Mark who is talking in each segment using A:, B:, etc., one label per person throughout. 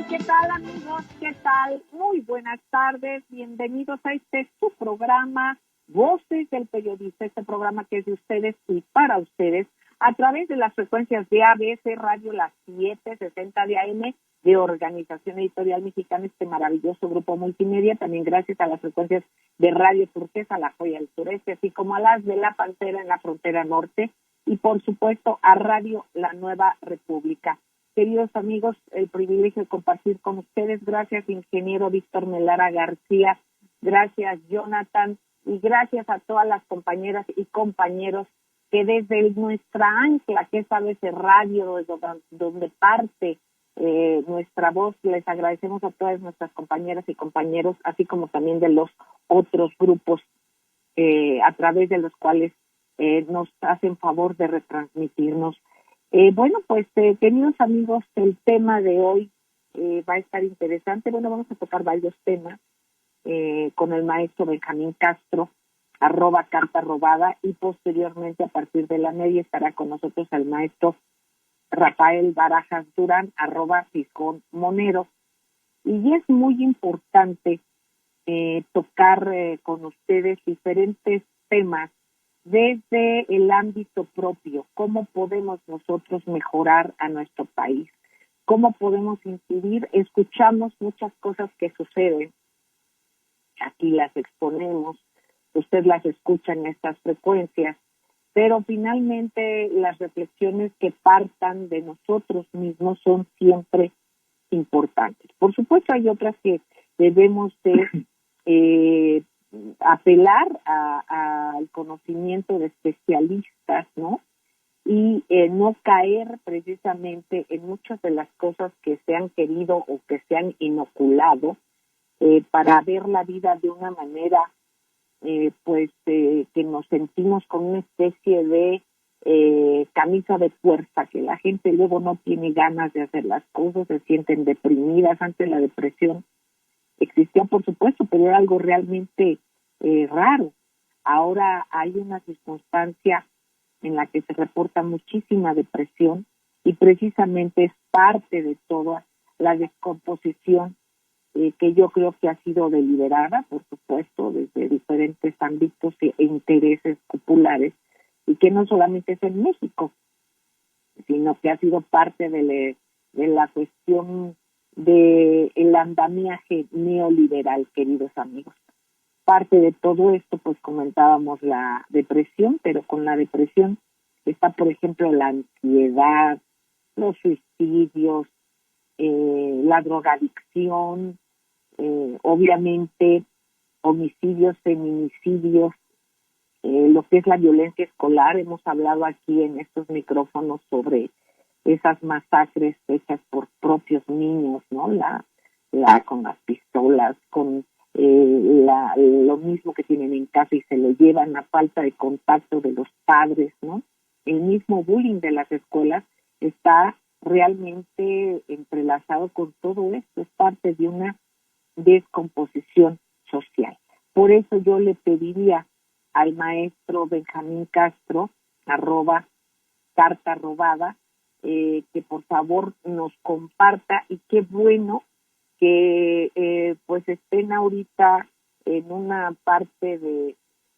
A: ¿Qué tal, amigos? ¿Qué tal? Muy buenas tardes. Bienvenidos a su programa, Voces del Periodista, este programa que es de ustedes y para ustedes, a través de las frecuencias de ABC Radio, las 760 de AM, de Organización Editorial Mexicana, este maravilloso grupo multimedia, también gracias a las frecuencias de Radio Turquesa, La Joya del Sureste, así como a las de La Pantera en la frontera norte, y por supuesto a Radio La Nueva República. Queridos amigos, el privilegio de compartir con ustedes. Gracias, ingeniero Víctor Melara García. Gracias, Jonathan. Y gracias a todas las compañeras y compañeros que desde nuestra ancla, que es ABC Radio, donde parte nuestra voz, les agradecemos a todas nuestras compañeras y compañeros, así como también de los otros grupos a través de los cuales nos hacen favor de retransmitirnos. Queridos amigos, el tema de hoy va a estar interesante. Bueno, vamos a tocar varios temas con el maestro Benjamín Castro, @carta robada, y posteriormente a partir de la media estará con nosotros el maestro Rafael Barajas Durán, @fisconmonero. Y es muy importante tocar con ustedes diferentes temas desde el ámbito propio. ¿Cómo podemos nosotros mejorar a nuestro país? ¿Cómo podemos incidir? Escuchamos muchas cosas que suceden. Aquí las exponemos. Usted las escucha en estas frecuencias. Pero finalmente las reflexiones que partan de nosotros mismos son siempre importantes. Por supuesto, hay otras que debemos de apelar al conocimiento de especialistas, ¿no? Y no caer precisamente en muchas de las cosas que se han querido o que se han inoculado para ver la vida de una manera, que nos sentimos con una especie de camisa de fuerza, que la gente luego no tiene ganas de hacer las cosas, se sienten deprimidas. Antes la depresión existía, por supuesto, pero era algo realmente raro. Ahora hay una circunstancia en la que se reporta muchísima depresión y precisamente es parte de toda la descomposición que yo creo que ha sido deliberada, por supuesto, desde diferentes ámbitos e intereses populares, y que no solamente es en México, sino que ha sido parte de la cuestión del andamiaje neoliberal, queridos amigos. Parte de todo esto, pues comentábamos la depresión, pero con la depresión está, por ejemplo, la ansiedad, los suicidios, la drogadicción, obviamente homicidios, feminicidios, lo que es la violencia escolar. Hemos hablado aquí en estos micrófonos sobre esas masacres hechas por propios niños, ¿no? Con las pistolas, con lo mismo que tienen en casa y se lo llevan, a falta de contacto de los padres, ¿no? El mismo bullying de las escuelas está realmente entrelazado con todo esto, es parte de una descomposición social. Por eso yo le pediría al maestro Benjamín Castro, @carta robada, que por favor nos comparta, y qué bueno que pues estén ahorita en una parte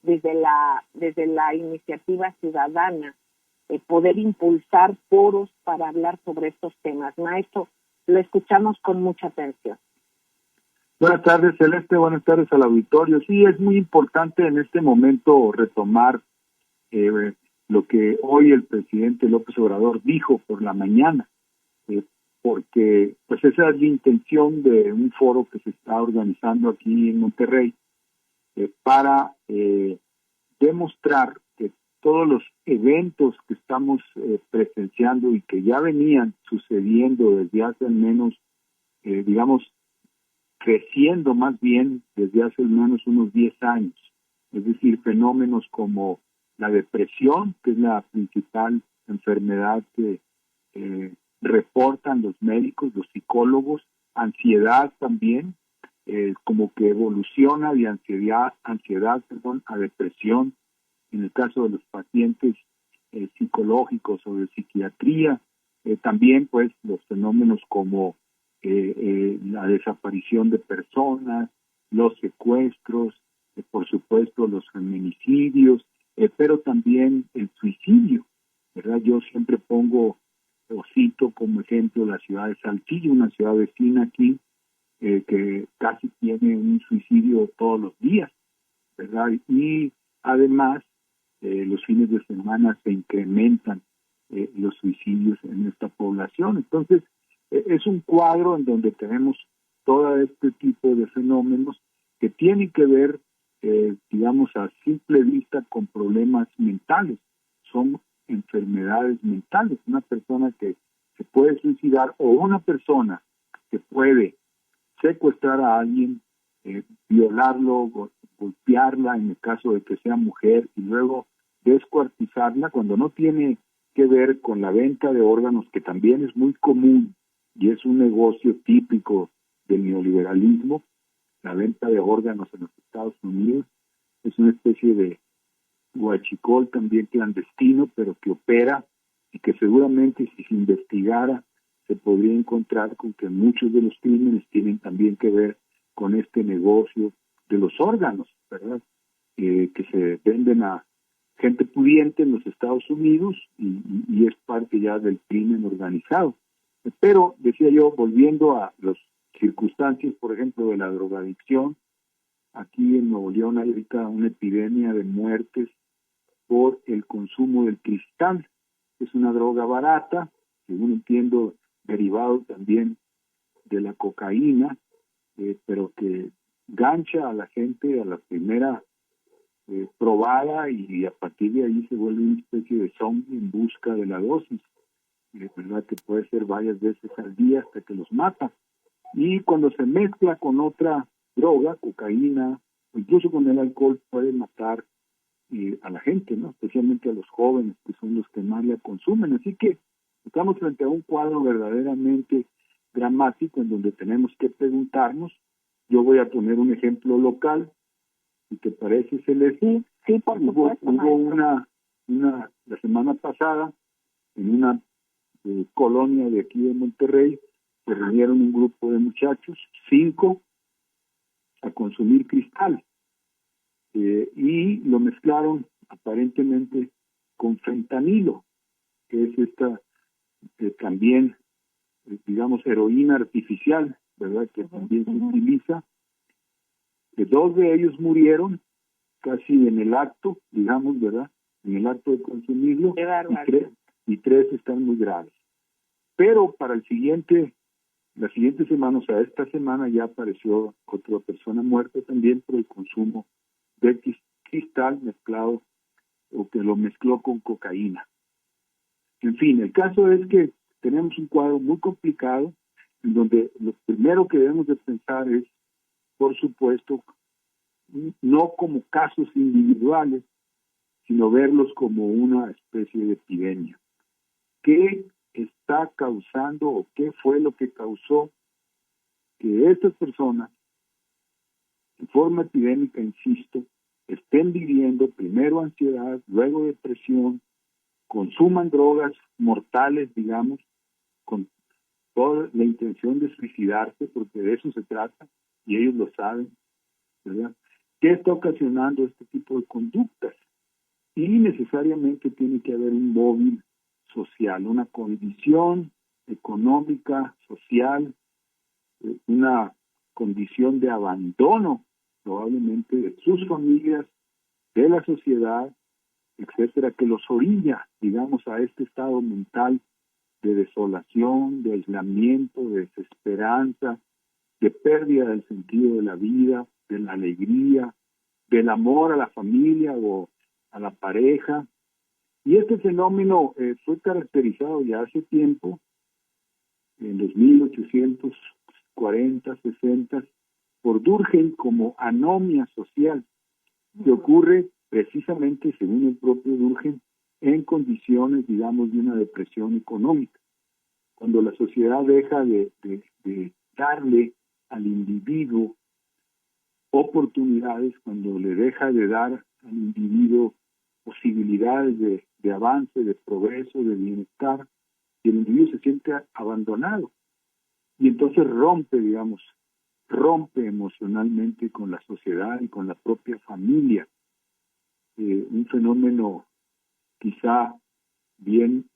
A: desde la iniciativa ciudadana, poder impulsar foros para hablar sobre estos temas. Maestro, lo escuchamos con mucha atención.
B: Buenas tardes, Celeste. Buenas tardes al auditorio. Sí, es muy importante en este momento retomar lo que hoy el presidente López Obrador dijo por la mañana, porque pues esa es la intención de un foro que se está organizando aquí en Monterrey para demostrar que todos los eventos que estamos presenciando y que ya venían sucediendo desde hace al menos, creciendo más bien desde hace al menos unos 10 años, es decir, fenómenos como la depresión, que es la principal enfermedad que reportan los médicos, los psicólogos, ansiedad también, como que evoluciona de ansiedad a depresión, en el caso de los pacientes psicológicos o de psiquiatría, también pues los fenómenos como la desaparición de personas, los secuestros, por supuesto los feminicidios, pero también el suicidio, ¿verdad? Yo siempre pongo o cito como ejemplo la ciudad de Saltillo, una ciudad vecina aquí, que casi tiene un suicidio todos los días, ¿verdad? Y además, los fines de semana se incrementan los suicidios en esta población. Entonces, es un cuadro en donde tenemos todo este tipo de fenómenos que tienen que ver, digamos, a simple vista con problemas mentales. Son enfermedades mentales. Una persona que se puede suicidar o una persona que puede secuestrar a alguien, violarlo, golpearla en el caso de que sea mujer y luego descuartizarla cuando no tiene que ver con la venta de órganos, que también es muy común y es un negocio típico del neoliberalismo. La venta de órganos en los Estados Unidos es una especie de huachicol también clandestino, pero que opera y que seguramente si se investigara se podría encontrar con que muchos de los crímenes tienen también que ver con este negocio de los órganos, ¿verdad? Que se venden a gente pudiente en los Estados Unidos y es parte ya del crimen organizado. Pero, decía yo, volviendo a las circunstancias, por ejemplo, de la drogadicción, aquí en Nuevo León hay ahorita una epidemia de muertes por el consumo del cristal. Es una droga barata, según entiendo, derivado también de la cocaína, pero que gancha a la gente a la primera probada y a partir de ahí se vuelve una especie de zombie en busca de la dosis, ¿verdad? Que puede ser varias veces al día hasta que los mata. Y cuando se mezcla con otra droga, cocaína, o incluso con el alcohol, puede matar a la gente, ¿no? Especialmente a los jóvenes, que son los que más la consumen. Así que estamos frente a un cuadro verdaderamente dramático en donde tenemos que preguntarnos. Yo voy a poner un ejemplo local, si te parece, Celeste.
A: Sí, por supuesto.
B: Hubo la semana pasada, en una colonia de aquí de Monterrey, se reunieron un grupo de muchachos, 5, a consumir cristal. Y lo mezclaron aparentemente con fentanilo, que es esta también, digamos, heroína artificial, ¿verdad? Que también se utiliza. 2 de ellos murieron casi en el acto, digamos, ¿verdad? En el acto de consumirlo, y 3 están muy graves. Pero para la siguiente semana, o sea, esta semana ya apareció otra persona muerta también por el consumo de cristal mezclado o que lo mezcló con cocaína. En fin, el caso es que tenemos un cuadro muy complicado en donde lo primero que debemos de pensar es, por supuesto, no como casos individuales, sino verlos como una especie de epidemia. ¿Qué está causando o qué fue lo que causó que estas personas, en forma epidémica, insisto, estén viviendo primero ansiedad, luego depresión, consuman drogas mortales, digamos, con toda la intención de suicidarse, porque de eso se trata, y ellos lo saben, ¿verdad? ¿Qué está ocasionando este tipo de conductas? Y necesariamente tiene que haber un móvil social, una condición económica, social, una condición de abandono probablemente de sus familias, de la sociedad, etcétera, que los orilla, digamos, a este estado mental de desolación, de aislamiento, de desesperanza, de pérdida del sentido de la vida, de la alegría, del amor a la familia o a la pareja. Y este fenómeno fue caracterizado ya hace tiempo, en los 1840, 60, por Durkheim como anomia social, que ocurre precisamente, según el propio Durkheim, en condiciones, digamos, de una depresión económica. Cuando la sociedad deja de darle al individuo oportunidades, cuando le deja de dar al individuo posibilidades de avance, de progreso, de bienestar, y el individuo se siente abandonado. y entonces rompe emocionalmente con la sociedad y con la propia familia. Un fenómeno quizá bien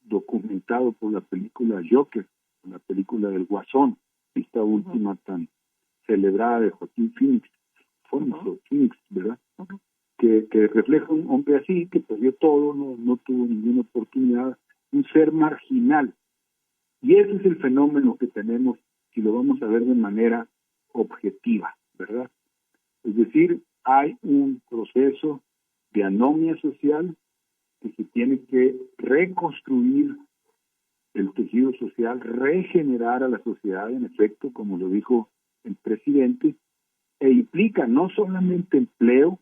B: documentado por la película Joker, la película del Guasón, esta última tan celebrada de Joaquín Phoenix, Phoenix, ¿verdad? Que refleja un hombre así, que perdió todo, no tuvo ninguna oportunidad, un ser marginal. Y ese es el fenómeno que tenemos, si lo vamos a ver de manera objetiva, ¿verdad? Es decir, hay un proceso de anomia social que se tiene que reconstruir el tejido social, regenerar a la sociedad, en efecto, como lo dijo el presidente, e implica no solamente empleo,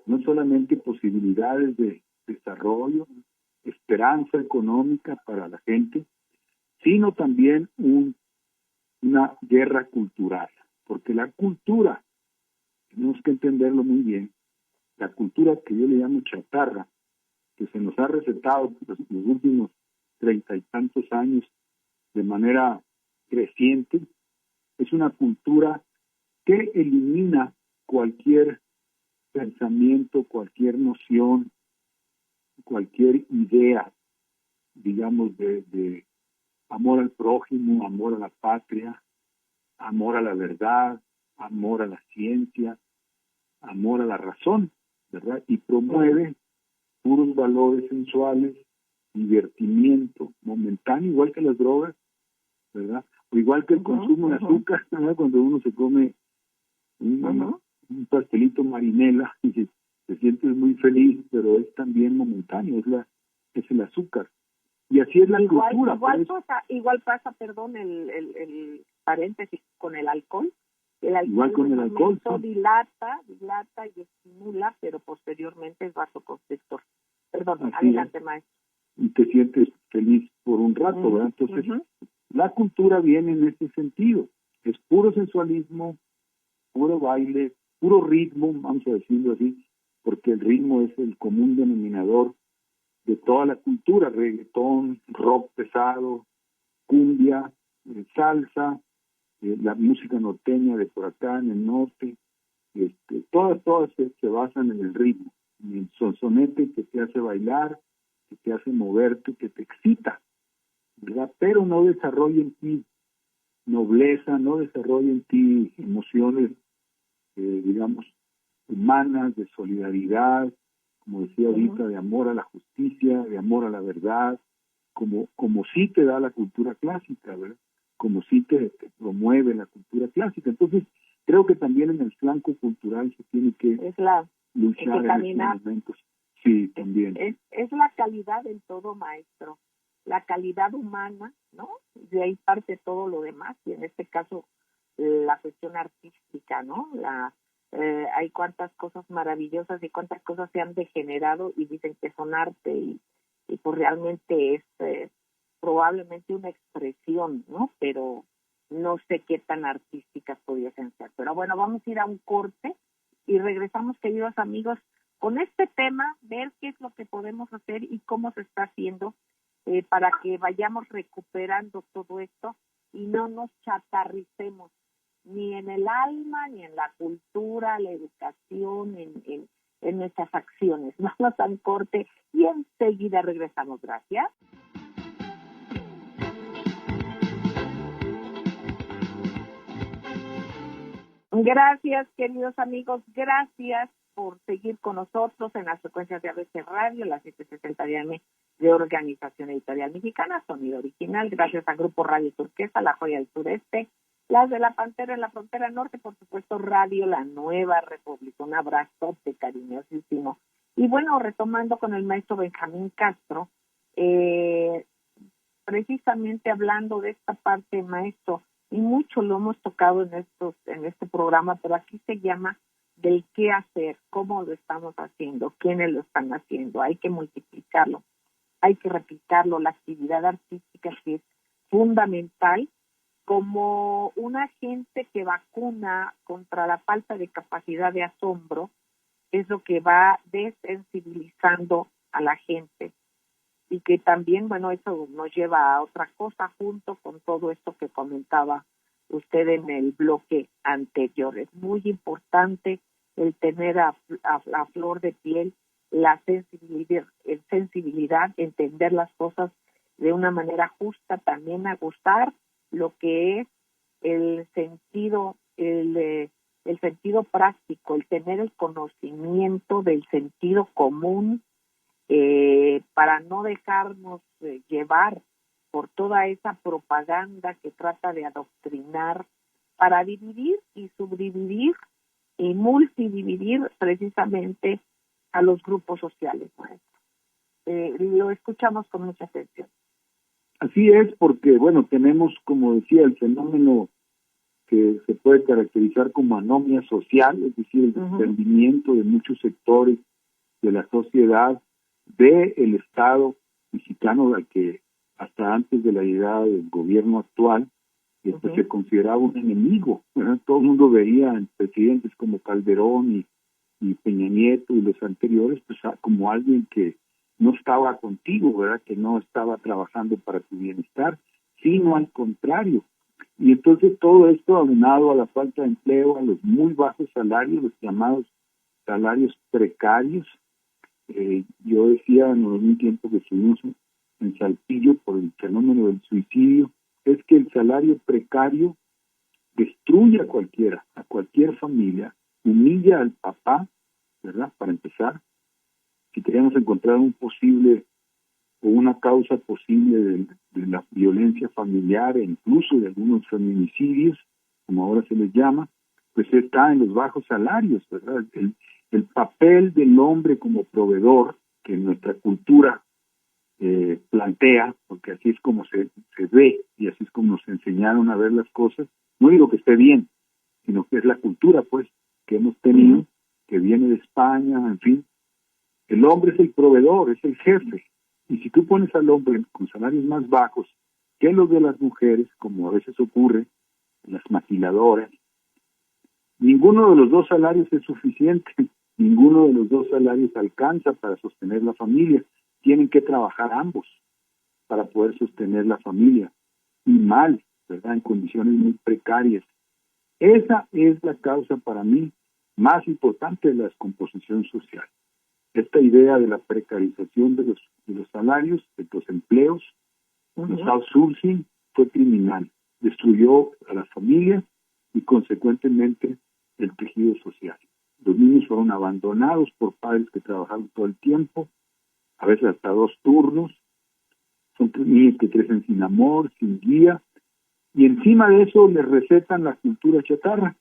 B: no solamente posibilidades de desarrollo, esperanza económica para la gente, sino también una guerra cultural, porque la cultura, tenemos que entenderlo muy bien, la cultura que yo le llamo chatarra, que se nos ha recetado los últimos 30 y tantos años de manera creciente, es una cultura que elimina cualquier pensamiento, cualquier noción, cualquier idea, digamos, de amor al prójimo, amor a la patria, amor a la verdad, amor a la ciencia, amor a la razón, ¿verdad? Y promueve puros valores sensuales, divertimiento momentáneo, igual que las drogas, ¿verdad? O igual que el consumo de azúcar, ¿verdad? Cuando uno se come un pastelito marinela y se siente muy feliz, pero es también momentáneo, es el azúcar. Y así es la cultura.
A: Igual pasa, perdón, el paréntesis, con el alcohol. El alcohol
B: igual con el alcohol, sí.
A: dilata y estimula, pero posteriormente es vasoconstrictor. Perdón,
B: así
A: adelante, maestro.
B: Y te sientes feliz por un rato, ¿verdad? Entonces, la cultura viene en ese sentido. Es puro sensualismo, puro baile, puro ritmo, vamos a decirlo así, porque el ritmo es el común denominador de toda la cultura: reggaetón, rock pesado, cumbia, salsa, la música norteña de por acá en el norte, todas se basan en el ritmo, en el sonsonete que te hace bailar, que te hace moverte, que te excita, ¿verdad? Pero no desarrolla en ti nobleza, no desarrolla en ti emociones, digamos, humanas, de solidaridad, como decía ahorita, de amor a la justicia, de amor a la verdad, como sí te da la cultura clásica, ¿verdad? Como sí te promueve la cultura clásica. Entonces, creo que también en el flanco cultural se tiene que luchar en estos momentos. Sí, también.
A: Es la calidad del todo, maestro. La calidad humana, ¿no? De ahí parte todo lo demás, y en este caso la cuestión artística, ¿no? Hay cuántas cosas maravillosas y cuántas cosas se han degenerado y dicen que son arte y pues realmente es probablemente una expresión, ¿no? Pero no sé qué tan artísticas pudiesen ser. Pero bueno, vamos a ir a un corte y regresamos, queridos amigos, con este tema, ver qué es lo que podemos hacer y cómo se está haciendo para que vayamos recuperando todo esto y no nos chatarricemos ni en el alma, ni en la cultura, la educación, en nuestras acciones. Vamos a un corte y enseguida regresamos. Gracias. Gracias, queridos amigos. Gracias por seguir con nosotros en las frecuencias de ABC Radio, las 760 de AM de Organización Editorial Mexicana, Sonido Original. Gracias al Grupo Radio Turquesa, La Joya del Sureste, las de La Pantera en la Frontera Norte, por supuesto Radio La Nueva República. Un abrazote cariñosísimo. Y bueno, retomando con el maestro Benjamín Castro, precisamente hablando de esta parte, maestro, y mucho lo hemos tocado en este programa, pero aquí se llama del qué hacer, cómo lo estamos haciendo, quiénes lo están haciendo. Hay que multiplicarlo, hay que replicarlo. La actividad artística que es fundamental como un agente que vacuna contra la falta de capacidad de asombro, es lo que va desensibilizando a la gente. y que también, bueno, eso nos lleva a otra cosa junto con todo esto que comentaba usted en el bloque anterior. Es muy importante el tener a flor de piel la sensibilidad, entender las cosas de una manera justa, también ajustar lo que es el sentido práctico, el tener el conocimiento del sentido común, para no dejarnos llevar por toda esa propaganda que trata de adoctrinar para dividir y subdividir y multidividir precisamente a los grupos sociales, maestro. Lo escuchamos con mucha atención.
B: Así es, porque, bueno, tenemos, como decía, el fenómeno que se puede caracterizar como anomia social, es decir, el desprendimiento de muchos sectores de la sociedad, del Estado mexicano, al que hasta antes de la llegada del gobierno actual se consideraba un enemigo, ¿verdad? Todo el mundo veía en presidentes como Calderón y Peña Nieto y los anteriores, pues como alguien que no estaba contigo, ¿verdad? Que no estaba trabajando para tu bienestar, sino al contrario. Y entonces todo esto aunado a la falta de empleo, a los muy bajos salarios, los llamados salarios precarios. Yo decía en un tiempo que estuvimos en Saltillo por el fenómeno del suicidio, es que el salario precario destruye a cualquiera, a cualquier familia, humilla al papá, ¿verdad? Para empezar, si queríamos encontrar un posible o una causa posible de la violencia familiar e incluso de algunos feminicidios, como ahora se les llama, pues está en los bajos salarios, ¿verdad? El papel del hombre como proveedor, que en nuestra cultura plantea, porque así es como se ve y así es como nos enseñaron a ver las cosas, no digo que esté bien, sino que es la cultura, pues, que hemos tenido, que viene de España, en fin. El hombre es el proveedor, es el jefe, y si tú pones al hombre con salarios más bajos que los de las mujeres, como a veces ocurre, las maquiladoras, ninguno de los dos salarios es suficiente, ninguno de los dos salarios alcanza para sostener la familia. Tienen que trabajar ambos para poder sostener la familia, y mal, ¿verdad? En condiciones muy precarias. Esa es la causa para mí más importante de la descomposición social. Esta idea de la precarización de los salarios, de los empleos, los outsourcing, fue criminal. Destruyó a las familias y consecuentemente el tejido social. Los niños fueron abandonados por padres que trabajaron todo el tiempo, a veces hasta 2 turnos. Son niños que crecen sin amor, sin guía, y encima de eso les recetan la cultura chatarra.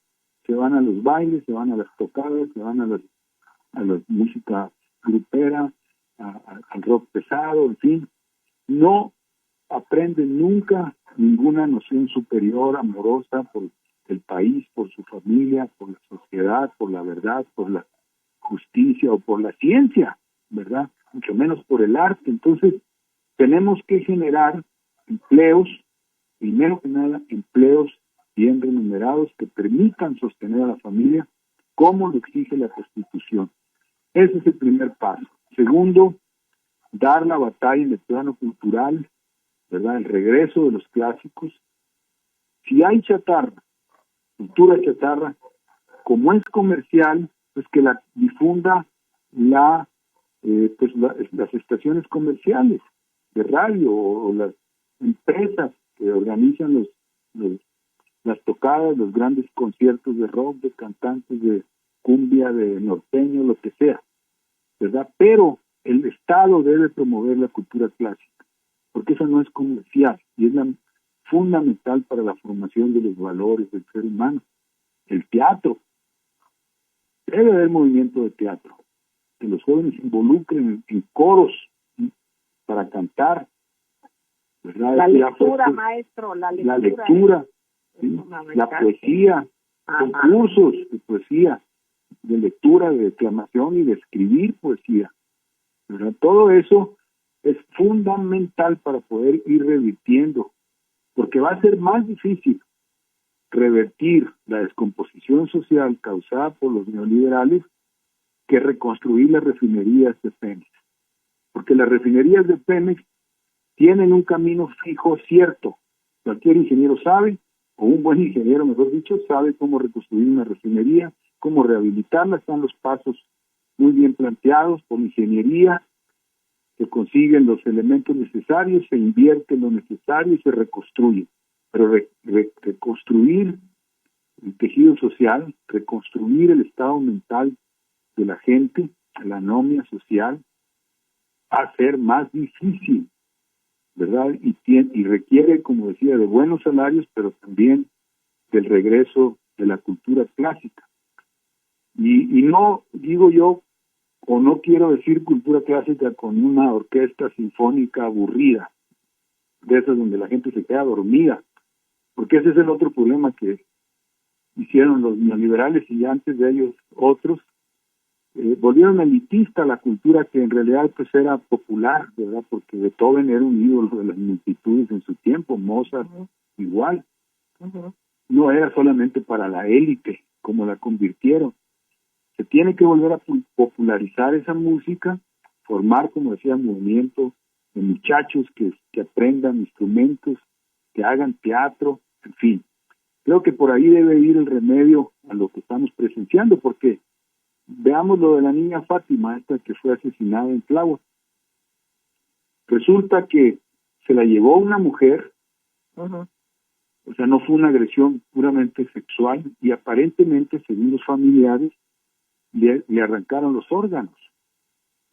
B: Se van a los bailes, se van a las tocadas, se van a la música grupera, al rock pesado, en fin. No aprenden nunca ninguna noción superior, amorosa por el país, por su familia, por la sociedad, por la verdad, por la justicia o por la ciencia, ¿verdad? Mucho menos por el arte. Entonces, tenemos que generar empleos, primero que nada, empleos bien remunerados que permitan sostener a la familia como lo exige la Constitución. Ese es el primer paso. Segundo, dar la batalla en el plano cultural, ¿verdad? El regreso de los clásicos. Si hay chatarra, cultura chatarra, como es comercial, pues que la difunda las estaciones comerciales de radio o las empresas que organizan las tocadas, los grandes conciertos de rock, de cantantes de cumbia, de norteño, lo que sea, ¿verdad? Pero el Estado debe promover la cultura clásica, porque eso no es comercial y es fundamental para la formación de los valores del ser humano. El teatro, debe haber movimiento de teatro, que los jóvenes se involucren en coros, ¿sí? Para cantar, ¿verdad?
A: La lectura, maestro, la
B: lectura, ¿sí? La poesía, concursos de poesía, de lectura, de declamación y de escribir poesía, ¿verdad? Todo eso es fundamental para poder ir revirtiendo, porque va a ser más difícil revertir la descomposición social causada por los neoliberales que reconstruir las refinerías de Pemex, porque las refinerías de Pemex tienen un camino fijo cierto. Cualquier ingeniero sabe, o un buen ingeniero, mejor dicho, sabe cómo reconstruir una refinería, cómo rehabilitarla. Están los pasos muy bien planteados por ingeniería, se consiguen los elementos necesarios, se invierte lo necesario y se reconstruye. Pero reconstruir el tejido social, reconstruir el estado mental de la gente, la anomia social, va a ser más difícil, ¿verdad? Y requiere, como decía, de buenos salarios, pero también del regreso de la cultura clásica. Y no digo yo, o no quiero decir cultura clásica con una orquesta sinfónica aburrida, de esas donde la gente se queda dormida, porque ese es el otro problema que hicieron los neoliberales y antes de ellos otros. Volvieron elitista la cultura que en realidad pues era popular, ¿verdad? Porque Beethoven era un ídolo de las multitudes en su tiempo, Mozart igual. No era solamente para la élite como la convirtieron. Se tiene que volver a popularizar esa música, formar, como decía, movimiento de muchachos que aprendan instrumentos, que hagan teatro, en fin. Creo que por ahí debe ir el remedio a lo que estamos presenciando, porque veamos lo de la niña Fátima, esta que fue asesinada en Tláhuac. Resulta que se la llevó una mujer, o sea, no fue una agresión puramente sexual, y aparentemente, según los familiares, le arrancaron los órganos.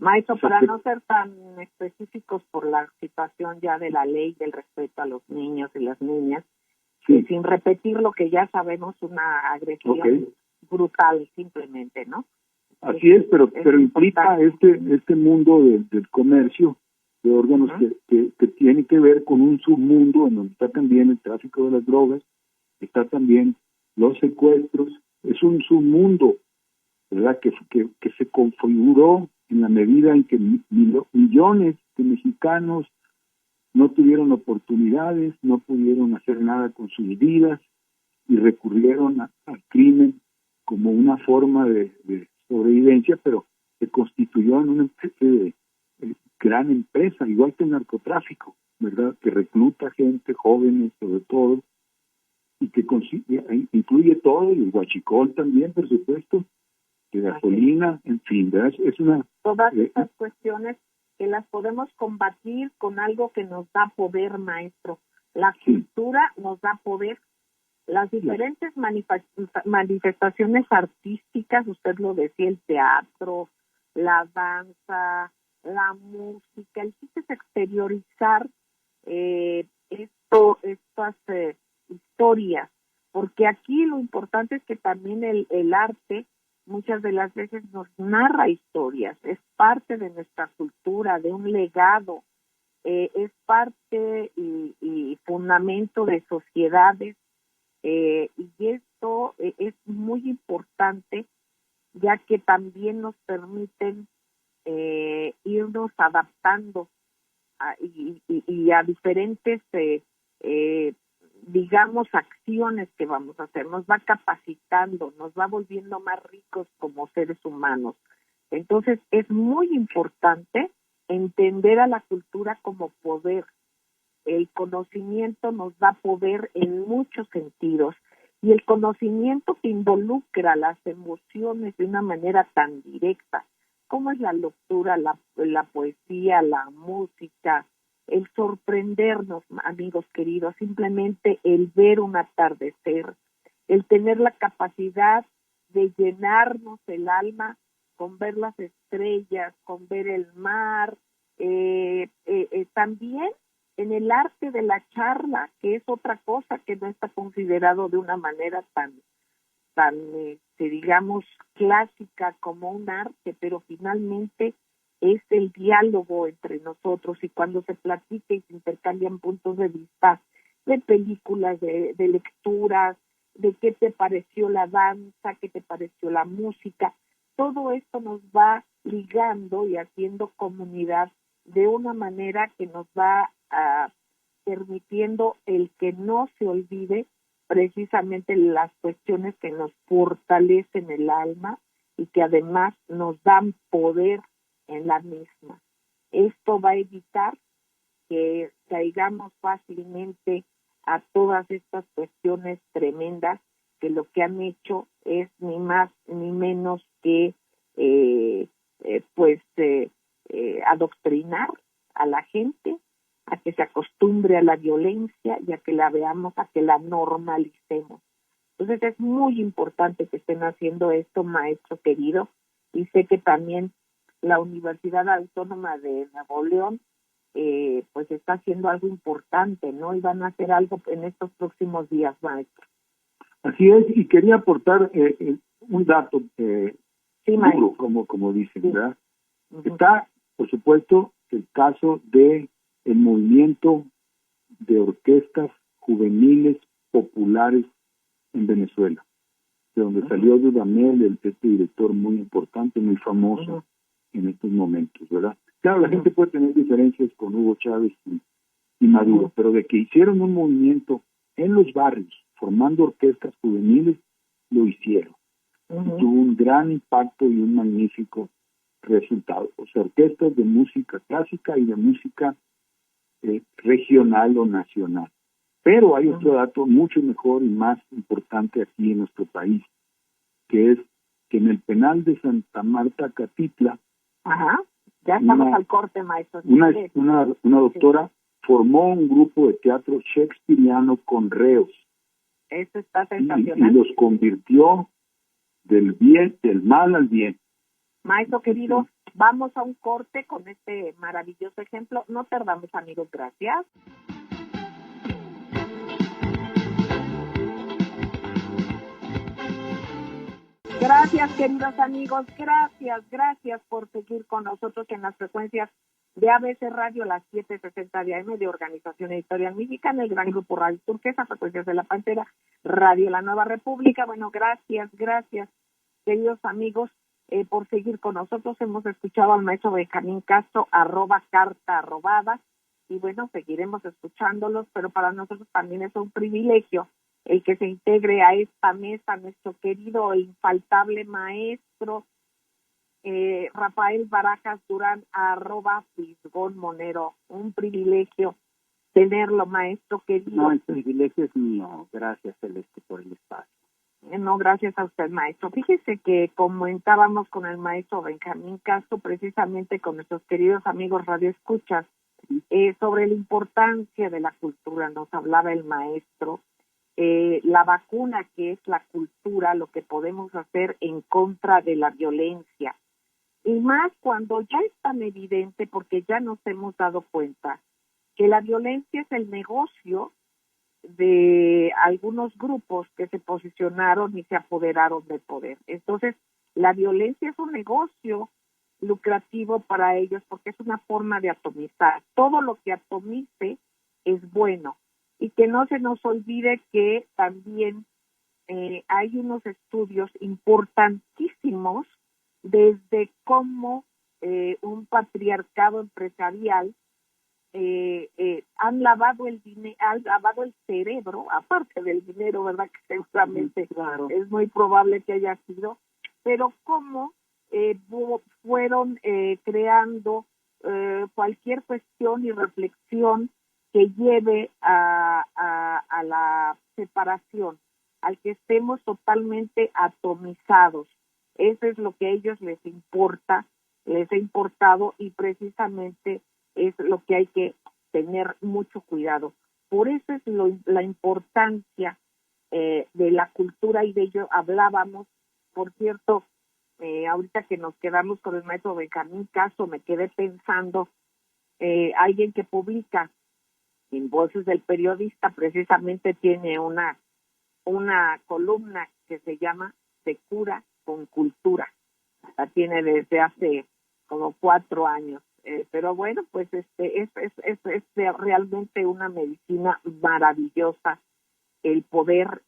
A: Maestro, para no ser tan específicos por la situación ya de la ley del respeto a los niños y las niñas, sí, sin repetir lo que ya sabemos, una agresión brutal simplemente, ¿no?
B: Así es, pero implica este mundo del comercio de órganos que tiene que ver con un submundo en donde está también el tráfico de las drogas, está también los secuestros, es un submundo, ¿verdad? Que se configuró en la medida en que millones de mexicanos no tuvieron oportunidades, no pudieron hacer nada con sus vidas y recurrieron al crimen como una forma de sobrevivencia, pero se constituyó en una especie de gran empresa, igual que el narcotráfico, ¿verdad? Que recluta gente, jóvenes sobre todo, y que incluye todo, y el huachicol también, por supuesto, de gasolina, en fin, ¿verdad? Es una...
A: Todas estas cuestiones que las podemos combatir con algo que nos da poder, maestro. La cultura nos da poder. Las diferentes manifestaciones artísticas, usted lo decía, el teatro, la danza, la música, el chiste es exteriorizar estas historias, porque aquí lo importante es que también el arte muchas de las veces nos narra historias, es parte de nuestra cultura, de un legado, es parte y fundamento de sociedades, y esto es muy importante, ya que también nos permiten irnos adaptando y a diferentes digamos, acciones que vamos a hacer, nos va capacitando, nos va volviendo más ricos como seres humanos. Entonces, es muy importante entender a la cultura como poder. El conocimiento nos da poder en muchos sentidos, y el conocimiento que involucra las emociones de una manera tan directa, como es la lectura, la poesía, la música, el sorprendernos, amigos queridos, simplemente el ver un atardecer, el tener la capacidad de llenarnos el alma con ver las estrellas, con ver el mar, también en el arte de la charla, que es otra cosa que no está considerado de una manera tan digamos, clásica como un arte, pero finalmente es el diálogo entre nosotros, y cuando se platica y se intercambian puntos de vista de películas, de lecturas, de qué te pareció la danza, qué te pareció la música, todo esto nos va ligando y haciendo comunidad de una manera que nos va permitiendo el que no se olvide precisamente las cuestiones que nos fortalecen el alma y que además nos dan poder en la misma. Esto va a evitar que caigamos fácilmente a todas estas cuestiones tremendas que lo que han hecho es ni más ni menos que adoctrinar a la gente a que se acostumbre a la violencia y a que la veamos, a que la normalicemos. Entonces es muy importante que estén haciendo esto, maestro querido, y sé que también la Universidad Autónoma de Nuevo León pues está haciendo algo importante, ¿no? Y van a hacer algo en estos próximos días, maestro.
B: Así es, y quería aportar un dato
A: sí,
B: duro, como dicen,
A: sí.
B: ¿verdad?
A: Uh-huh.
B: Está, por supuesto, el caso de el movimiento de orquestas juveniles populares en Venezuela, de donde salió Dudamel, este director muy importante, muy famoso en estos momentos, ¿verdad? Claro, la gente puede tener diferencias con Hugo Chávez y Maduro, pero de que hicieron un movimiento en los barrios, formando orquestas juveniles, lo hicieron. Y tuvo un gran impacto y un magnífico resultado. O sea, orquestas de música clásica y de música regional o nacional. Pero hay otro dato mucho mejor y más importante aquí en nuestro país, que es que en el penal de Santa Marta, Catitla,
A: ya estamos al corte, maestro.
B: Una doctora formó un grupo de teatro shakespeariano con reos.
A: Eso está sensacional.
B: Y los convirtió del mal al bien.
A: Maestro querido, vamos a un corte con este maravilloso ejemplo. No tardamos, amigos. Gracias. Gracias, queridos amigos. Gracias por seguir con nosotros en las frecuencias de ABC Radio, las 760 de AM, de Organización Editorial Mexicana, el Gran Grupo Radio Turquesa, frecuencias de La Pantera, Radio La Nueva República. Bueno, gracias, queridos amigos, por seguir con nosotros. Hemos escuchado al maestro Benjamín Castro, @carta_robada, y bueno, seguiremos escuchándolos, pero para nosotros también es un privilegio el que se integre a esta mesa nuestro querido e infaltable maestro Rafael Barajas Durán, @Fisgón_Monero. Un privilegio tenerlo, maestro querido.
C: No, el privilegio es mío. Gracias, Celeste, por el espacio.
A: No, gracias a usted, maestro. Fíjese que comentábamos con el maestro Benjamín Castro, precisamente con nuestros queridos amigos radioescuchas, sobre la importancia de la cultura. Nos hablaba el maestro. La vacuna que es la cultura, lo que podemos hacer en contra de la violencia. Y más cuando ya es tan evidente, porque ya nos hemos dado cuenta, que la violencia es el negocio de algunos grupos que se posicionaron y se apoderaron del poder. Entonces, la violencia es un negocio lucrativo para ellos porque es una forma de atomizar. Todo lo que atomice es bueno. Y que no se nos olvide que también hay unos estudios importantísimos desde cómo un patriarcado empresarial han lavado el cerebro, aparte del dinero, ¿verdad? Que seguramente
C: claro,
A: es muy probable que haya sido, pero cómo fueron creando cualquier cuestión y reflexión que lleve a la separación, al que estemos totalmente atomizados. Eso es lo que a ellos les ha importado, y precisamente es lo que hay que tener mucho cuidado. Por eso es la importancia de la cultura, y de ello hablábamos. Por cierto, ahorita que nos quedamos con el maestro Benjamín Castro, me quedé pensando, alguien que publica en Voces del Periodista precisamente tiene una columna que se llama Se cura con cultura. La tiene desde hace como 4 años. Pero bueno, pues es realmente una medicina maravillosa el poder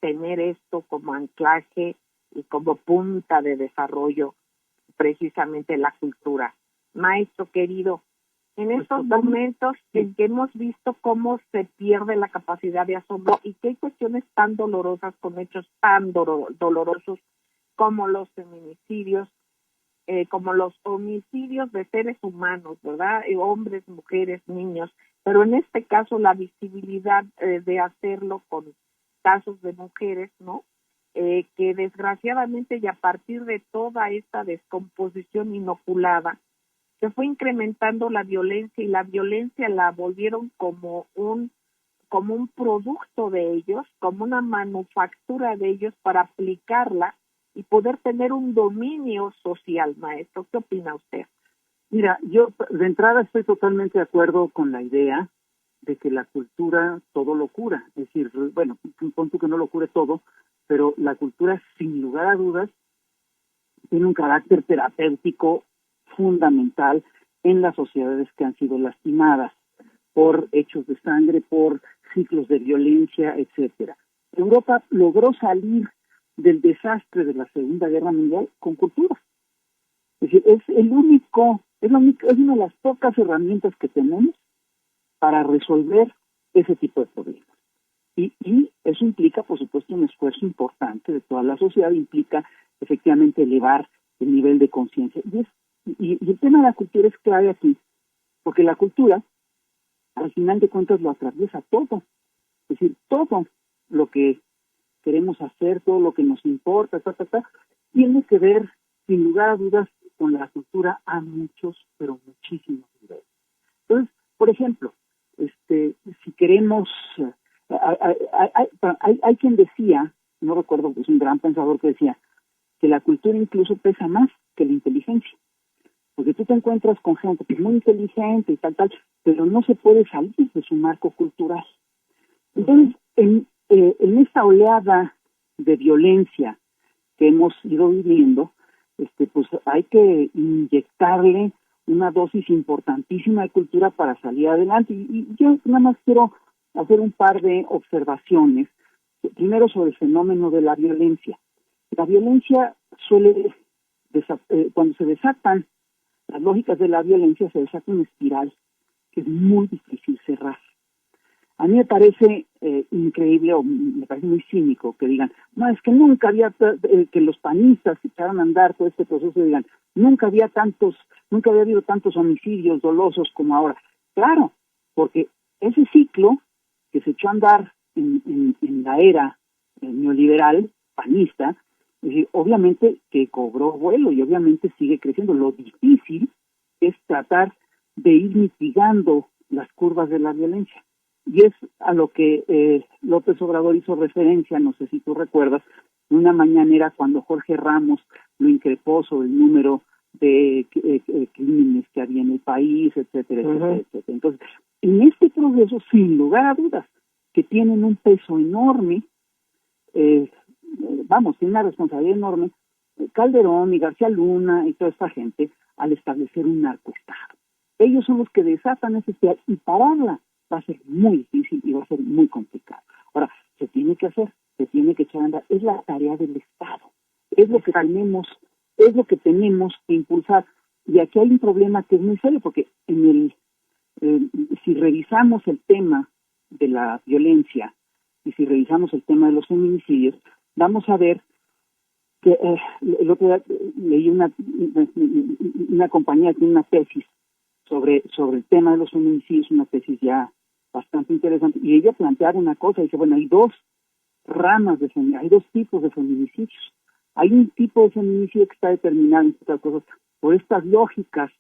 A: tener esto como anclaje y como punta de desarrollo, precisamente la cultura. Maestro querido, en estos momentos en que hemos visto cómo se pierde la capacidad de asombro y que hay cuestiones tan dolorosas con hechos tan dolorosos como los feminicidios, como los homicidios de seres humanos, ¿verdad? Hombres, mujeres, niños, pero en este caso la visibilidad de hacerlo con casos de mujeres, ¿no? Que desgraciadamente y a partir de toda esta descomposición inoculada, se fue incrementando la violencia y la violencia la volvieron como un producto de ellos, como una manufactura de ellos para aplicarla y poder tener un dominio social, maestro. ¿Qué opina usted?
C: Mira, yo de entrada estoy totalmente de acuerdo con la idea de que la cultura todo lo cura. Es decir, bueno, pon tú que no lo cure todo, pero la cultura, sin lugar a dudas, tiene un carácter terapéutico fundamental en las sociedades que han sido lastimadas por hechos de sangre, por ciclos de violencia, etcétera. Europa logró salir del desastre de la Segunda Guerra Mundial con cultura. Es decir, es una de las pocas herramientas que tenemos para resolver ese tipo de problemas. Y eso implica, por supuesto, un esfuerzo importante de toda la sociedad, implica efectivamente elevar el nivel de conciencia. Y el tema de la cultura es clave aquí, porque la cultura, al final de cuentas, lo atraviesa todo. Es decir, todo lo que queremos hacer, todo lo que nos importa, tiene que ver, sin lugar a dudas, con la cultura a muchos, pero muchísimos niveles. Entonces, por ejemplo, si queremos, hay quien decía, no recuerdo, es un gran pensador que decía que la cultura incluso pesa más que la inteligencia, porque tú te encuentras con gente que es muy inteligente y tal, pero no se puede salir de su marco cultural. Entonces, en esta oleada de violencia que hemos ido viviendo, pues hay que inyectarle una dosis importantísima de cultura para salir adelante. Y yo nada más quiero hacer un par de observaciones. Primero, sobre el fenómeno de la violencia. La violencia suele, cuando se desatan las lógicas de la violencia, se desata una espiral que es muy difícil cerrar. A mí me parece increíble, o me parece muy cínico que digan, no, es que nunca había, que los panistas que echaron a andar todo este proceso, digan, nunca había habido tantos homicidios dolosos como ahora. Claro, porque ese ciclo que se echó a andar en la era neoliberal, panista, obviamente que cobró vuelo y obviamente sigue creciendo. Lo difícil es tratar de ir mitigando las curvas de la violencia. Y es a lo que López Obrador hizo referencia, no sé si tú recuerdas, en una mañanera cuando Jorge Ramos lo increpó sobre el número de crímenes que había en el país, etcétera, etcétera. Entonces, en este proceso, sin lugar a dudas, que tienen un peso enorme, tienen una responsabilidad enorme, Calderón y García Luna y toda esta gente, al establecer un narcoestado. Ellos son los que desatan ese espiral y pararla va a ser muy difícil y va a ser muy complicado. Ahora, se tiene que hacer, se tiene que echar a andar, es la tarea del Estado, es lo que tenemos que impulsar. Y aquí hay un problema que es muy serio, porque si revisamos el tema de la violencia y si revisamos el tema de los feminicidios, vamos a ver que el otro día leí una compañía que tiene una tesis sobre el tema de los feminicidios, una tesis ya bastante interesante, y ella planteaba una cosa, dice, bueno, hay dos tipos de feminicidios. Hay un tipo de feminicidio que está determinado, entre otras cosas, por estas lógicas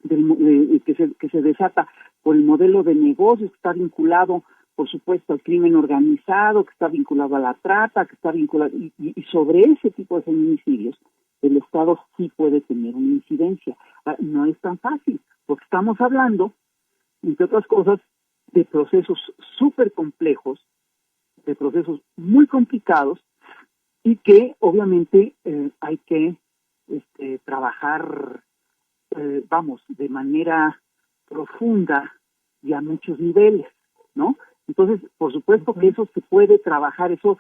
C: que se desata por el modelo de negocios, que está vinculado, por supuesto, al crimen organizado, que está vinculado a la trata, que está vinculado, y sobre ese tipo de feminicidios, el Estado sí puede tener una incidencia. No es tan fácil, porque estamos hablando, entre otras cosas, de procesos súper complejos, de procesos muy complicados, y que obviamente hay que trabajar, de manera profunda y a muchos niveles, ¿no? Entonces, por supuesto que eso se puede trabajar, eso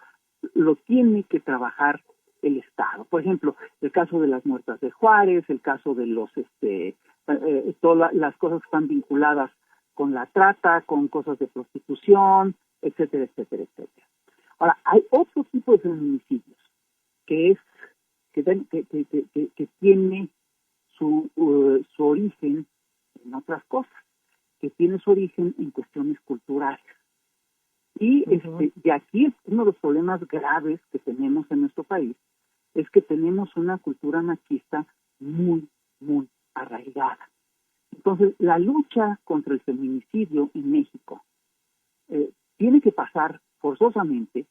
C: lo tiene que trabajar el Estado. Por ejemplo, el caso de las muertas de Juárez, el caso de los todas las cosas que están vinculadas con la trata, con cosas de prostitución, etcétera, etcétera, etcétera. Ahora, hay otro tipo de feminicidios, que es que tiene su origen en otras cosas, que tiene su origen en cuestiones culturales. Y y aquí uno de los problemas graves que tenemos en nuestro país es que tenemos una cultura machista muy, muy arraigada. Entonces, la lucha contra el feminicidio en México tiene que pasar forzosamente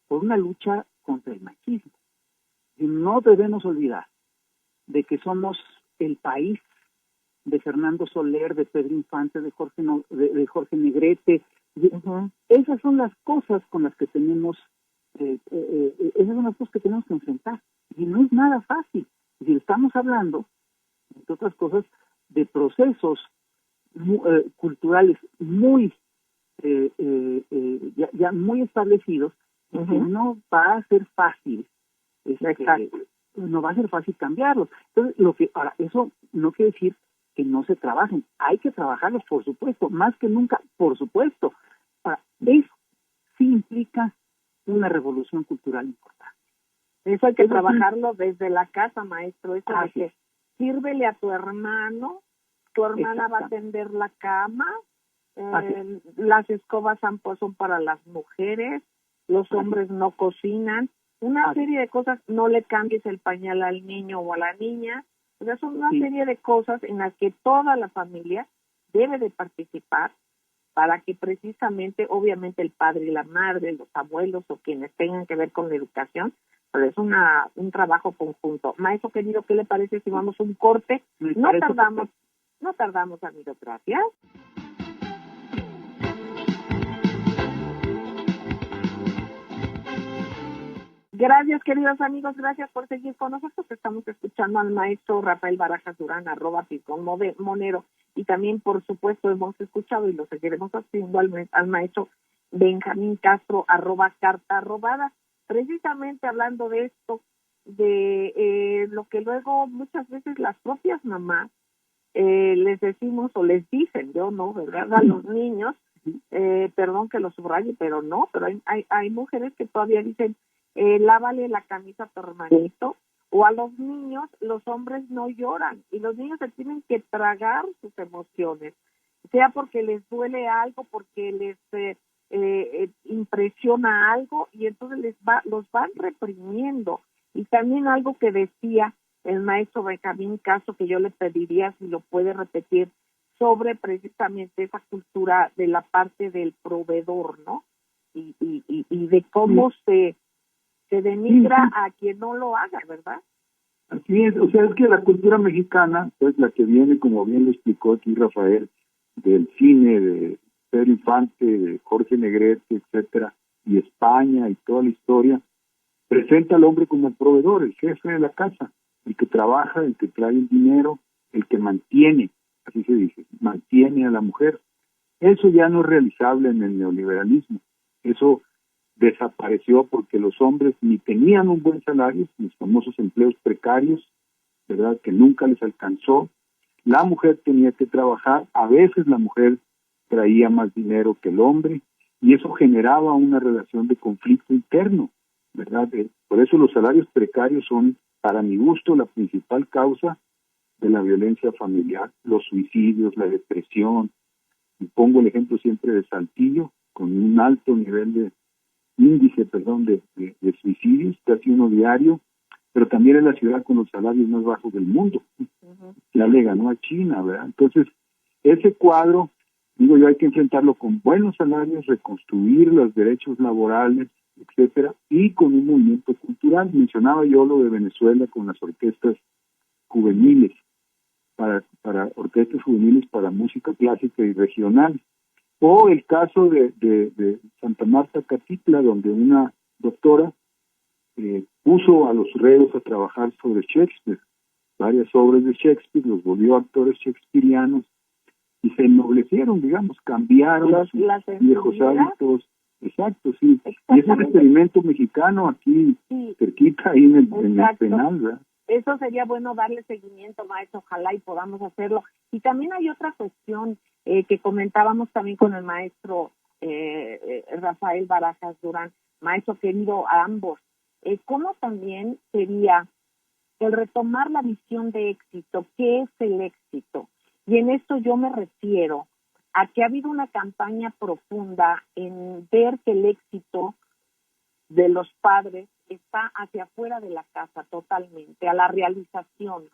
C: por una lucha contra el machismo. Y no debemos olvidar de que somos el país de Fernando Soler, de Pedro Infante, de Jorge Negrete. Esas son las cosas con las que tenemos, esas son las cosas que tenemos que enfrentar. Y no es nada fácil. Y estamos hablando, entre otras cosas, de procesos culturales muy ya muy establecidos, y que no va a ser fácil, no va a ser fácil cambiarlos. Entonces, ahora, eso no quiere decir que no se trabajen, hay que trabajarlos, por supuesto, más que nunca, por supuesto. Ahora, eso sí implica una revolución cultural importante.
A: Eso hay que trabajarlo desde la casa, maestro. Eso de que sírvele a tu hermano, tu hermana va a tender la cama, las escobas son para las mujeres, los hombres no cocinan, una serie de cosas, no le cambies el pañal al niño o a la niña. O sea, son una serie de cosas en las que toda la familia debe de participar para que precisamente, obviamente, el padre y la madre, los abuelos o quienes tengan que ver con la educación, pero es un trabajo conjunto. Maestro querido, ¿qué le parece si vamos a un corte? No tardamos, amigo, gracias. Gracias, queridos amigos, gracias por seguir con nosotros. Estamos escuchando al maestro Rafael Barajas Durán, @Picón Monero, y también, por supuesto, hemos escuchado y lo seguiremos haciendo al maestro Benjamín Castro, @Carta Robada, precisamente hablando de esto, de lo que luego muchas veces las propias mamás les decimos o les dicen, yo no, ¿verdad?, a los niños, perdón que lo subraye, pero hay mujeres que todavía dicen, lávale la camisa a tu hermanito, o a los niños, los hombres no lloran, y los niños se tienen que tragar sus emociones, sea porque les duele algo, porque les impresiona algo, y entonces los van reprimiendo. Y también algo que decía el maestro Benjamín Castro, que yo le pediría si lo puede repetir, sobre precisamente esa cultura de la parte del proveedor, ¿no? Y de cómo se denigra a quien no lo haga, ¿verdad?
B: Así es, o sea, es que la cultura mexicana, pues la que viene, como bien lo explicó aquí Rafael, del cine, de Pedro Infante, de Jorge Negrete, etcétera, y España y toda la historia, presenta al hombre como el proveedor, el jefe de la casa, el que trabaja, el que trae el dinero, el que mantiene, así se dice, mantiene a la mujer. Eso ya no es realizable en el neoliberalismo. Eso desapareció porque los hombres ni tenían un buen salario, los famosos empleos precarios, ¿verdad?, que nunca les alcanzó. La mujer tenía que trabajar, a veces la mujer traía más dinero que el hombre, y eso generaba una relación de conflicto interno, ¿verdad? Por eso los salarios precarios son, para mi gusto, la principal causa de la violencia familiar, los suicidios, la depresión. Y pongo el ejemplo siempre de Saltillo, con un alto nivel de de suicidios, casi uno diario, pero también es la ciudad con los salarios más bajos del mundo. Ya le ganó a China, ¿verdad? Entonces, ese cuadro, digo yo, hay que enfrentarlo con buenos salarios, reconstruir los derechos laborales, etcétera, y con un movimiento cultural. Mencionaba yo lo de Venezuela con las orquestas juveniles, para orquestas juveniles para música clásica y regional. O el caso de Santa Marta, Catitla, donde una doctora puso a los reos a trabajar sobre Shakespeare, varias obras de Shakespeare, los volvió actores shakespearianos y se ennoblecieron, digamos, cambiaron sus viejos hábitos. Exacto, sí. Y es un experimento mexicano aquí, cerquita, ahí en el penal, ¿verdad?
A: Eso sería bueno darle seguimiento, maestro, ojalá y podamos hacerlo. Y también hay otra cuestión que comentábamos también con el maestro Rafael Barajas Durán, maestro querido a ambos, cómo también sería el retomar la visión de éxito. ¿Qué es el éxito? Y en esto yo me refiero a que ha habido una campaña profunda en ver que el éxito de los padres está hacia afuera de la casa totalmente, a la realización.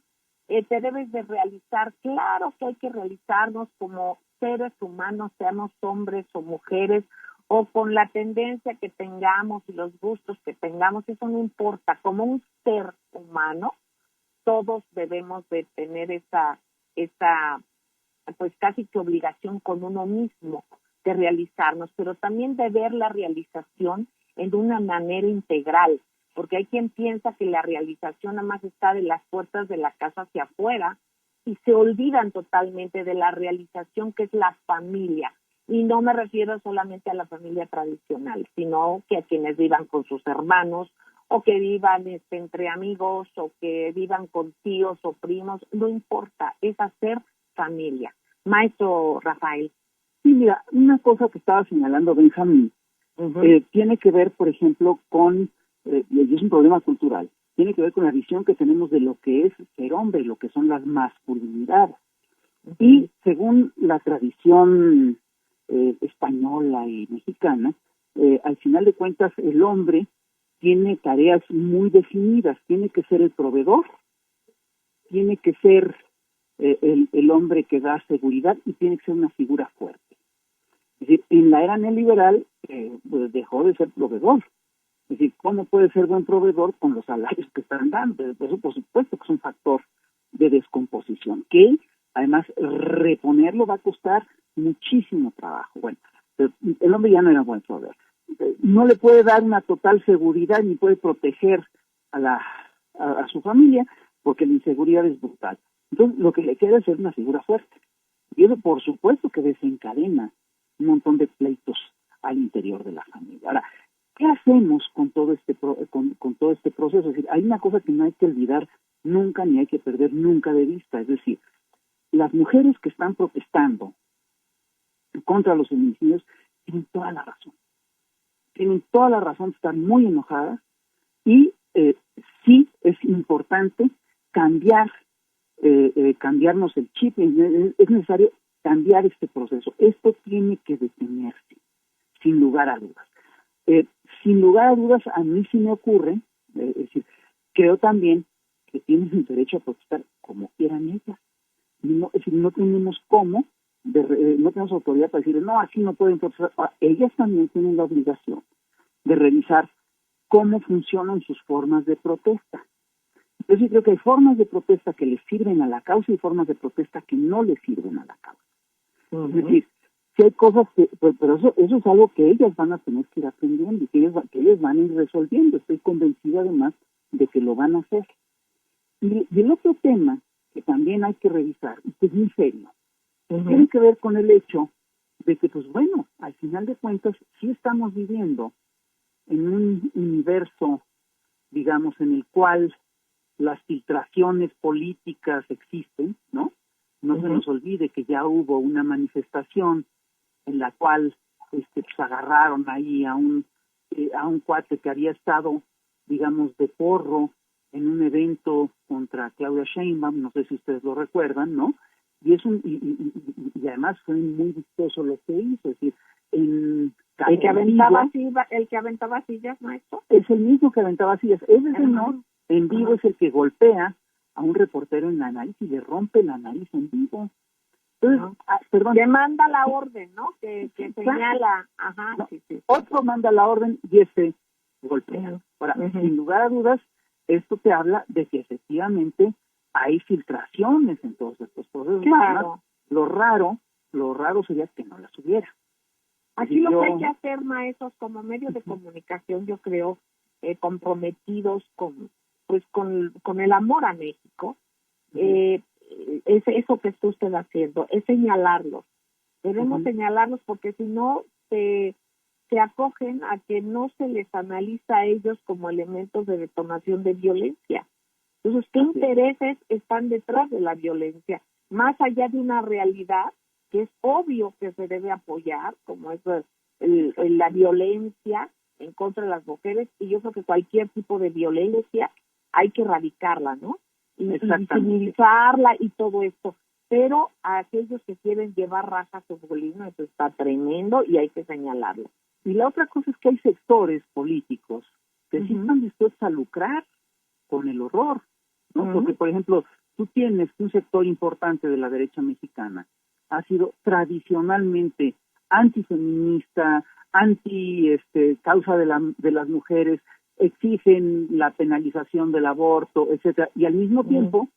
A: Te debes de realizar, claro que hay que realizarnos como seres humanos, seamos hombres o mujeres, o con la tendencia que tengamos y los gustos que tengamos, eso no importa. Como un ser humano, todos debemos de tener esa pues casi que obligación con uno mismo de realizarnos, pero también de ver la realización en una manera integral, porque hay quien piensa que la realización nada más está de las puertas de la casa hacia afuera y se olvidan totalmente de la realización que es la familia. Y no me refiero solamente a la familia tradicional, sino que a quienes vivan con sus hermanos o que vivan entre amigos o que vivan con tíos o primos, no importa, es hacer familia. Maestro Rafael.
C: Sí, mira, una cosa que estaba señalando Benjamín tiene que ver, por ejemplo, con, y es un problema cultural, tiene que ver con la visión que tenemos de lo que es ser hombre, lo que son las masculinidades. Y según la tradición española y mexicana, al final de cuentas el hombre tiene tareas muy definidas, tiene que ser el proveedor, tiene que ser el hombre que da seguridad y tiene que ser una figura fuerte. Es decir, en la era neoliberal pues dejó de ser proveedor. Es decir, ¿cómo puede ser buen proveedor con los salarios que están dando? Eso por supuesto que es un factor de descomposición, que además reponerlo va a costar muchísimo trabajo. Bueno, el hombre ya no era buen proveedor. No le puede dar una total seguridad ni puede proteger a su familia porque la inseguridad es brutal. Entonces, lo que le queda es ser una figura fuerte. Y eso, por supuesto, que desencadena un montón de pleitos al interior de la familia. Ahora, ¿qué hacemos con todo con todo este proceso? Es decir, hay una cosa que no hay que olvidar nunca ni hay que perder nunca de vista. Es decir, las mujeres que están protestando contra los feminicidios tienen toda la razón. Tienen toda la razón de estar muy enojadas y sí es importante cambiarnos el chip, es necesario cambiar este proceso. Esto tiene que detenerse, sin lugar a dudas. Sin lugar a dudas, a mí sí me ocurre, es decir, creo también que tienen el derecho a protestar como quieran ellas. No, es decir, no tenemos no tenemos autoridad para decirles, no, así no pueden protestar. Ellas también tienen la obligación de revisar cómo funcionan sus formas de protesta. Yo sí creo que hay formas de protesta que les sirven a la causa y formas de protesta que no les sirven a la causa. Es decir, si hay cosas pero eso es algo que ellas van a tener que ir aprendiendo y que ellas van a ir resolviendo. Estoy convencida además de que lo van a hacer. Y el otro tema que también hay que revisar, y que es muy serio, tiene que ver con el hecho de que, pues bueno, al final de cuentas, sí estamos viviendo en un universo, digamos, en el cual las filtraciones políticas existen, ¿no? No se nos olvide que ya hubo una manifestación en la cual pues agarraron ahí a un cuate que había estado, digamos, de porro en un evento contra Claudia Sheinbaum, no sé si ustedes lo recuerdan, ¿no? Y es y además fue muy vistoso lo que hizo, es decir,
A: el que aventaba sillas, maestro.
C: Es el mismo que aventaba sillas. Ese señor en vivo es el que golpea a un reportero en la nariz y le rompe la nariz en vivo. Entonces, perdón.
A: Que manda la orden, ¿no? Que señala. Ajá,
C: no,
A: sí.
C: Otro manda la orden y ese golpea. Ahora, sin lugar a dudas, esto te habla de que efectivamente hay filtraciones en todos estos procesos.
A: Claro.
C: Además, lo raro sería que no las hubiera.
A: Aquí lo que hay que hacer, maestros, como medios de comunicación, yo creo, comprometidos con el amor a México, es eso que está usted haciendo, es señalarlos. Debemos señalarlos porque si no se acogen a que no se les analiza a ellos como elementos de detonación de violencia. Entonces, ¿qué intereses están detrás de la violencia? Más allá de una realidad que es obvio que se debe apoyar, como es la violencia en contra de las mujeres, y yo creo que cualquier tipo de violencia hay que erradicarla, ¿no? Y visibilizarla y todo esto. Pero a aquellos que quieren llevar raja su populismo, eso está tremendo y hay que señalarlo.
C: Y la otra cosa es que hay sectores políticos que sí están dispuestos a lucrar con el horror, ¿no? Porque, por ejemplo, tú tienes un sector importante de la derecha mexicana ha sido tradicionalmente antifeminista, causa de las mujeres, exigen la penalización del aborto, etcétera, y al mismo tiempo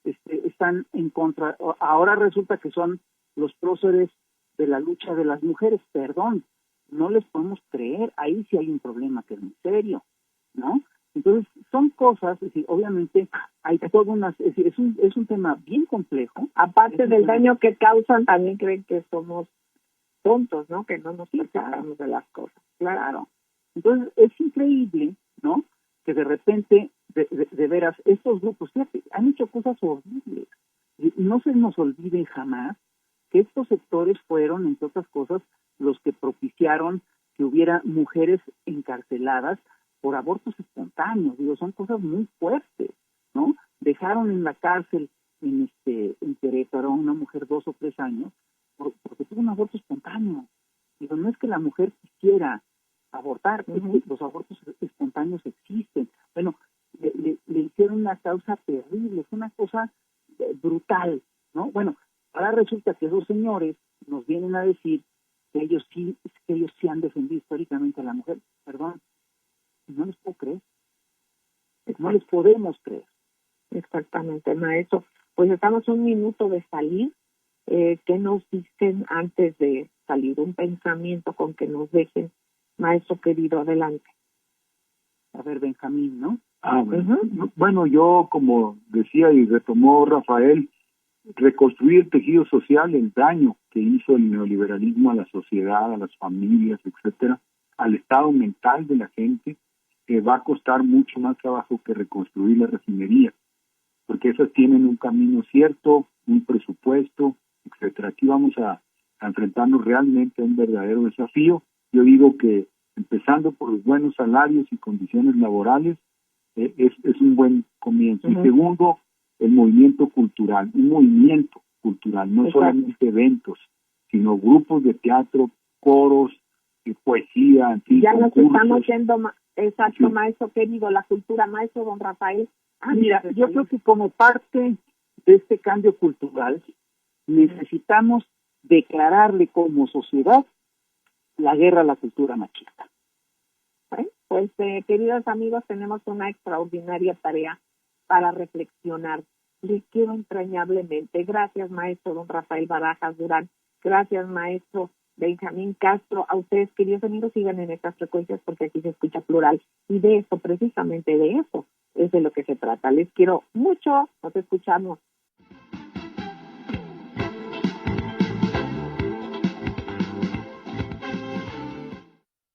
C: están en contra. Ahora resulta que son los próceres de la lucha de las mujeres. Perdón, no les podemos creer. Ahí sí hay un problema que es muy serio, ¿no? Entonces son cosas, es decir, obviamente hay toda una, es decir, es un tema bien complejo.
A: Aparte del daño que causan, también creen que somos tontos, ¿no? Que no nos percatamos de las cosas.
C: Claro. Entonces es increíble, ¿no? Que de repente, de veras, estos grupos, fíjate, han hecho cosas horribles. Y no se nos olvide jamás que estos sectores fueron, entre otras cosas, los que propiciaron que hubiera mujeres encarceladas por abortos espontáneos. Digo, son cosas muy fuertes, ¿no? Dejaron en la cárcel en Querétaro a una mujer 2 o 3 años porque tuvo un aborto espontáneo. Digo, no es que la mujer quisiera abortar, es que los abortos espontáneos existen. Bueno, le hicieron una causa terrible, fue una cosa brutal, ¿no? Bueno, ahora resulta que esos señores nos vienen a decir que ellos sí han defendido históricamente a la mujer. Perdón, no les puedo creer. No les podemos creer.
A: Exactamente, maestro. Pues estamos un minuto de salir. ¿Qué nos dicen antes de salir? Un pensamiento con que nos dejen, maestro querido, adelante.
C: A ver, Benjamín, ¿no?
B: Bueno, yo, como decía y retomó Rafael, reconstruir el tejido social, el daño que hizo el neoliberalismo a la sociedad, a las familias, etcétera, al estado mental de la gente, va a costar mucho más trabajo que reconstruir la refinería, porque esas tienen un camino cierto, un presupuesto, etcétera. Aquí vamos a enfrentarnos realmente a un verdadero desafío. Yo digo que empezando por los buenos salarios y condiciones laborales es un buen comienzo. Y segundo, el movimiento cultural, no solamente eventos, sino grupos de teatro, coros, poesía,
A: ya nos estamos yendo. Exacto, sí. Maestro querido, la cultura, maestro don Rafael.
C: Mira, yo creo que como parte de este cambio cultural necesitamos declararle como sociedad la guerra a la cultura machista.
A: Pues, queridos amigos, tenemos una extraordinaria tarea para reflexionar. Les quiero entrañablemente. Gracias, maestro don Rafael Barajas Durán. Gracias, maestro Benjamín Castro. A ustedes, queridos amigos, sigan en estas frecuencias porque aquí se escucha plural. Y de eso, precisamente de eso, es de lo que se trata. Les quiero mucho. Nos escuchamos